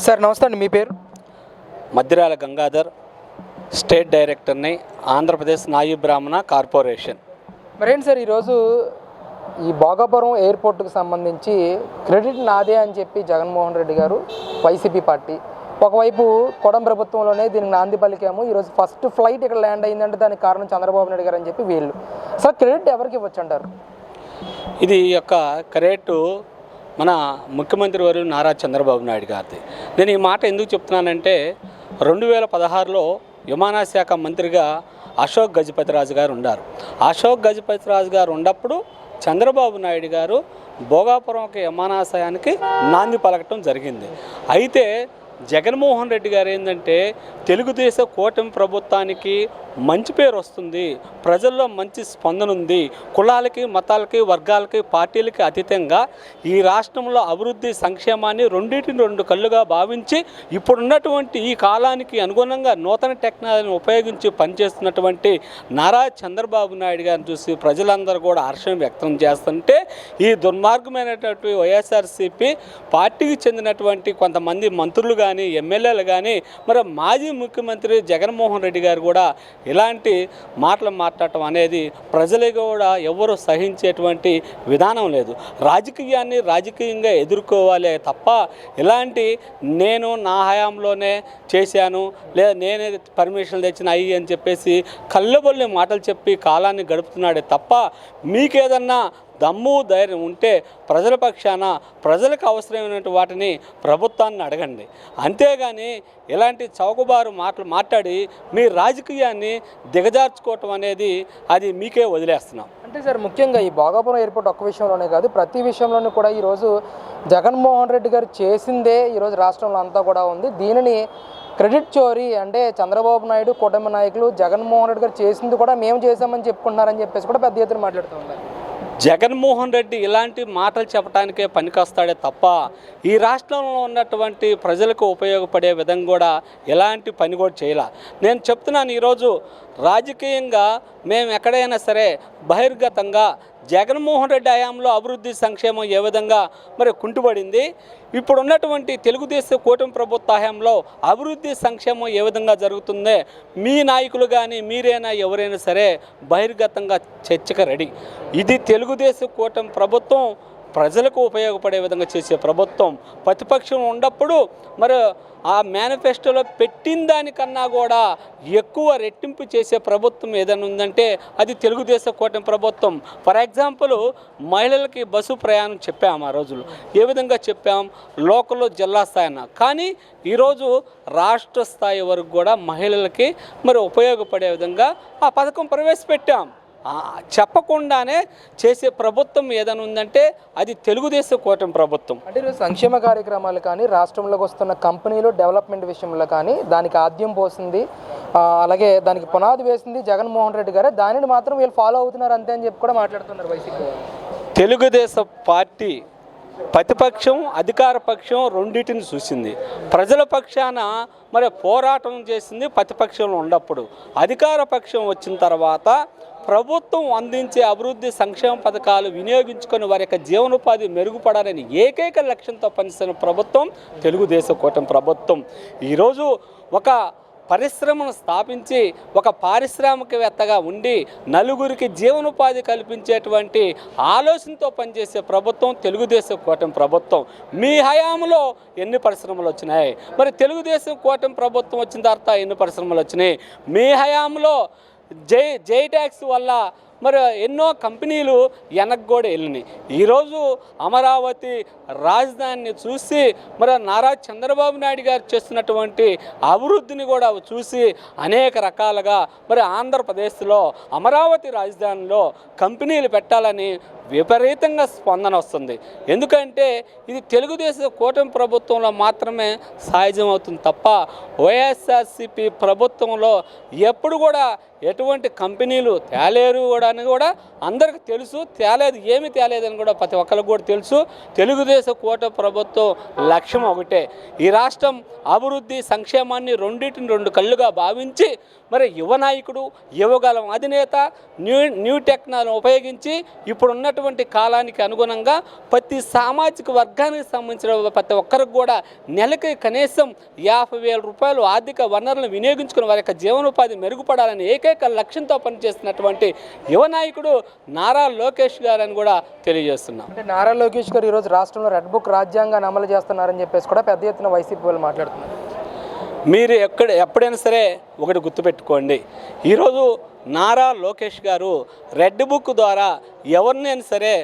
Sir నమస్తే అండి, మీ పేరు? మద్దిరాల గంగాధర్, స్టేట్ డైరెక్టర్ని, ఆంధ్రప్రదేశ్ నాయీ బ్రాహ్మణ కార్పొరేషన్. మరేంటి సార్, ఈరోజు ఈ భోగాపురం ఎయిర్పోర్ట్కి సంబంధించి క్రెడిట్ నాదే అని చెప్పి జగన్మోహన్ రెడ్డి గారు, వైసీపీ పార్టీ ఒకవైపు కొడం ప్రభుత్వంలోనే దీనికి నాంది పలికాము, ఈరోజు ఫస్ట్ ఫ్లైట్ ఇక్కడ ల్యాండ్ అయిందంటే దానికి కారణం చంద్రబాబు నాయుడు గారు అని చెప్పి వీళ్ళు. సార్ క్రెడిట్ ఎవరికి ఇవ్వచ్చు అంటారు? ఇది యొక్క క్రెడిట్ మన ముఖ్యమంత్రి వర్యులు నారా చంద్రబాబు నాయుడు గారిది. నేను ఈ మాట ఎందుకు చెప్తున్నానంటే 2016లో విమానశాఖ మంత్రిగా అశోక్ గజపతిరాజు గారు ఉన్నారు. అశోక్ గజపతిరాజు గారు ఉన్నప్పుడు చంద్రబాబు నాయుడు గారు భోగాపురంకి విమానాశ్రయానికి నాంది పలకటం జరిగింది. అయితే జగన్మోహన్ రెడ్డి గారు ఏంటంటే తెలుగుదేశం కూటమి ప్రభుత్వానికి మంచి పేరు వస్తుంది, ప్రజల్లో మంచి స్పందన ఉంది, కులాలకి మతాలకి వర్గాలకి పార్టీలకి అతీతంగా ఈ రాష్ట్రంలో అభివృద్ధి సంక్షేమాన్ని రెండింటిని రెండు కళ్ళుగా భావించి ఇప్పుడున్నటువంటి ఈ కాలానికి అనుగుణంగా నూతన టెక్నాలజీని ఉపయోగించి పనిచేస్తున్నటువంటి నారా చంద్రబాబు నాయుడు గారిని చూసి ప్రజలందరూ కూడా హర్షం వ్యక్తం చేస్తుంటే ఈ దుర్మార్గమైనటువంటి వైఎస్ఆర్సీపీ పార్టీకి చెందినటువంటి కొంతమంది మంత్రులు కానీ ఎమ్మెల్యేలు కానీ మరి మాజీ ముఖ్యమంత్రి జగన్మోహన్ రెడ్డి గారు కూడా ఇలాంటి మాటలు మాట్లాడటం అనేది ప్రజలకు కూడా ఎవరు సహించేటువంటి విధానం లేదు. రాజకీయాన్ని రాజకీయంగా ఎదుర్కోవాలి తప్ప ఇలాంటి నేను నా హయాంలోనే చేశాను లేదా నేనే పర్మిషన్లు తెచ్చిన అయ్యి అని చెప్పేసి కళ్ళబొల్లి మాటలు చెప్పి కాలాన్ని గడుపుతున్నాడే తప్ప మీకేదన్నా దమ్ము ధైర్యం ఉంటే ప్రజల పక్షాన ప్రజలకు అవసరమైన వాటిని ప్రభుత్వాన్ని అడగండి. అంతేగాని ఇలాంటి చౌకబారు మాటలు మాట్లాడి మీ రాజకీయాన్ని దిగజార్చుకోవటం అనేది అది మీకే వదిలేస్తున్నాం. అంటే సార్ ముఖ్యంగా ఈ భోగాపురం ఎయిర్పోర్ట్ ఒక్క విషయంలోనే కాదు, ప్రతి విషయంలోనూ కూడా ఈరోజు జగన్మోహన్ రెడ్డి గారు చేసిందే ఈరోజు రాష్ట్రంలో అంతా కూడా ఉంది. దీనిని క్రెడిట్ చోరీ అంటే చంద్రబాబు నాయుడు కూటమి నాయకులు జగన్మోహన్ రెడ్డి గారు చేసింది కూడా మేము చేసామని చెప్పుకుంటున్నారని చెప్పేసి కూడా పెద్ద ఎత్తున మాట్లాడుతూ ఉన్నారు. జగన్మోహన్ రెడ్డి ఇలాంటి మాటలు చెప్పడానికే పనికొస్తాడే తప్ప ఈ రాష్ట్రంలో ఉన్నటువంటి ప్రజలకు ఉపయోగపడే విధంగా కూడా ఎలాంటి పని కూడా చేయాల. నేను చెప్తున్నాను, ఈరోజు రాజకీయంగా మేము ఎక్కడైనా సరే బహిర్గతంగా జగన్మోహన్ రెడ్డి హయాంలో అభివృద్ధి సంక్షేమం ఏ విధంగా మరి కుంటుపడింది, ఇప్పుడు ఉన్నటువంటి తెలుగుదేశం కూటమి ప్రభుత్వ హయాంలో అభివృద్ధి సంక్షేమం ఏ విధంగా జరుగుతుందే మీ నాయకులు కానీ మీరైనా ఎవరైనా సరే బహిర్గతంగా చర్చకు రెడీ. ఇది తెలుగుదేశం కూటమి ప్రభుత్వం ప్రజలకు ఉపయోగపడే విధంగా చేసే ప్రభుత్వం. ప్రతిపక్షం ఉన్నప్పుడు మరి ఆ మేనిఫెస్టోలో పెట్టిన దానికన్నా కూడా ఎక్కువ రెట్టింపు చేసే ప్రభుత్వం ఏదైనా ఉందంటే అది తెలుగుదేశం కూటమి ప్రభుత్వం. ఫర్ ఎగ్జాంపుల్ మహిళలకి బస్సు ప్రయాణం చెప్పాము, ఆ రోజులు ఏ విధంగా చెప్పాం, లోకల్ జిల్లా స్థాయిన, కానీ ఈరోజు రాష్ట్ర స్థాయి వరకు కూడా మహిళలకి మరి ఉపయోగపడే విధంగా ఆ పథకం ప్రవేశపెట్టాం. చెప్పకుండానే చేసే ప్రభుత్వం ఏదైనా ఉందంటే అది తెలుగుదేశం కూటమి ప్రభుత్వం. అంటే ఈరోజు సంక్షేమ కార్యక్రమాలు కానీ రాష్ట్రంలోకి వస్తున్న కంపెనీలు డెవలప్మెంట్ విషయంలో కానీ దానికి ఆద్యం పోసింది, అలాగే దానికి పునాది వేసింది జగన్మోహన్ రెడ్డి గారే. దానిని మాత్రం వీళ్ళు ఫాలో అవుతున్నారు అంతే అని చెప్పి కూడా మాట్లాడుతున్నారు వైసీపీ. తెలుగుదేశం పార్టీ ప్రతిపక్షం అధికార పక్షం రెండింటిని చూసింది. ప్రజల పక్షాన మరి పోరాటం చేసింది ప్రతిపక్షంలో ఉన్నప్పుడు. అధికార పక్షం వచ్చిన తర్వాత ప్రభుత్వం అందించే అభివృద్ధి సంక్షేమ పథకాలు వినియోగించుకొని వారి యొక్క జీవనోపాధి మెరుగుపడాలని ఏకైక లక్ష్యంతో పనిచేసిన ప్రభుత్వం తెలుగుదేశం కూటమి ప్రభుత్వం. ఈరోజు ఒక పరిశ్రమను స్థాపించి ఒక పారిశ్రామికవేత్తగా ఉండి నలుగురికి జీవనోపాధి కల్పించేటువంటి ఆలోచనతో పనిచేసే ప్రభుత్వం తెలుగుదేశం కూటమి ప్రభుత్వం. మీ హయాంలో ఎన్ని పరిశ్రమలు వచ్చినాయి? మరి తెలుగుదేశం కూటమి ప్రభుత్వం వచ్చిన తర్వాత ఎన్ని పరిశ్రమలు వచ్చినాయి? మీ హయాంలో జై ట్యాక్స్ వల్ల మరి ఎన్నో కంపెనీలు వెనక్కి కూడా వెళ్ళినాయి. ఈరోజు అమరావతి రాజధానిని చూసి మరి నారా చంద్రబాబు నాయుడు గారు చేస్తున్నటువంటి అభివృద్ధిని కూడా చూసి అనేక రకాలుగా మరి ఆంధ్రప్రదేశ్లో అమరావతి రాజధానిలో కంపెనీలు పెట్టాలని విపరీతంగా స్పందన వస్తుంది. ఎందుకంటే ఇది తెలుగుదేశం కూటమి ప్రభుత్వంలో మాత్రమే సాధ్యం అవుతుంది తప్ప వైఎస్ఆర్సీపీ ప్రభుత్వంలో ఎప్పుడు కూడా ఎటువంటి కంపెనీలు తేలేరు కూడా అని కూడా అందరికి తెలుసు. తేలేదు, ఏమి తేలేదని కూడా ప్రతి ఒక్కరికి కూడా తెలుసు. తెలుగుదేశం కూటమి ప్రభుత్వం లక్ష్యం ఒకటే, ఈ రాష్ట్రం అభివృద్ధి సంక్షేమాన్ని రెండింటిని రెండు కళ్ళుగా భావించి మరి యువ నాయకుడు, యువగలం అధినేత న్యూ టెక్నాలజీ ఉపయోగించి ఇప్పుడు ఉన్నటువంటి కాలానికి అనుగుణంగా ప్రతి సామాజిక వర్గానికి సంబంధించిన ప్రతి ఒక్కరికి కూడా నెలకి కనీసం 50,000 రూపాయలు ఆర్థిక వనరులను వినియోగించుకుని వారి యొక్క జీవనోపాధి మెరుగుపడాలని ఏకైక లక్ష్యంతో పనిచేస్తున్నటువంటి యువ నాయకుడు నారా లోకేష్ గారు అని కూడా తెలియజేస్తున్నాం. అంటే నారా లోకేష్ గారు ఈరోజు రాష్ట్రంలో రెడ్ బుక్ రాజ్యాంగాన్ని అమలు చేస్తున్నారని చెప్పేసి కూడా పెద్ద ఎత్తున వైసీపీ వాళ్ళు మాట్లాడుతున్నారు. మీరు ఎప్పుడైనా సరే ఒకటి గుర్తుపెట్టుకోండి, ఈరోజు నారా లోకేష్ గారు రెడ్ బుక్ ద్వారా ఎవరినైనా సరే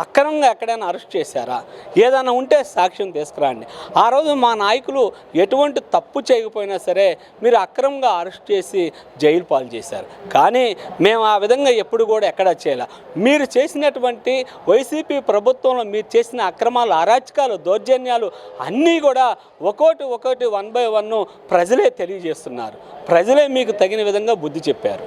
అక్రమంగా ఎక్కడైనా అరెస్ట్ చేశారా, ఏదైనా ఉంటే సాక్ష్యం తీసుకురండి. ఆ రోజు మా నాయకులు ఎటువంటి తప్పు చేయకపోయినా సరే మీరు అక్రమంగా అరెస్ట్ చేసి జైలు పాలు చేశారు. కానీ మేము ఆ విధంగా ఎప్పుడు కూడా ఎక్కడా చేయాలి. మీరు చేసినటువంటి వైసీపీ ప్రభుత్వంలో మీరు చేసిన అక్రమాలు, అరాచకాలు, దౌర్జన్యాలు అన్నీ కూడా ఒక్కోటి 1 by 1 ప్రజలే తెలియజేస్తున్నారు. ప్రజలే మీకు తగిన విధంగా బుద్ధి చెప్పారు.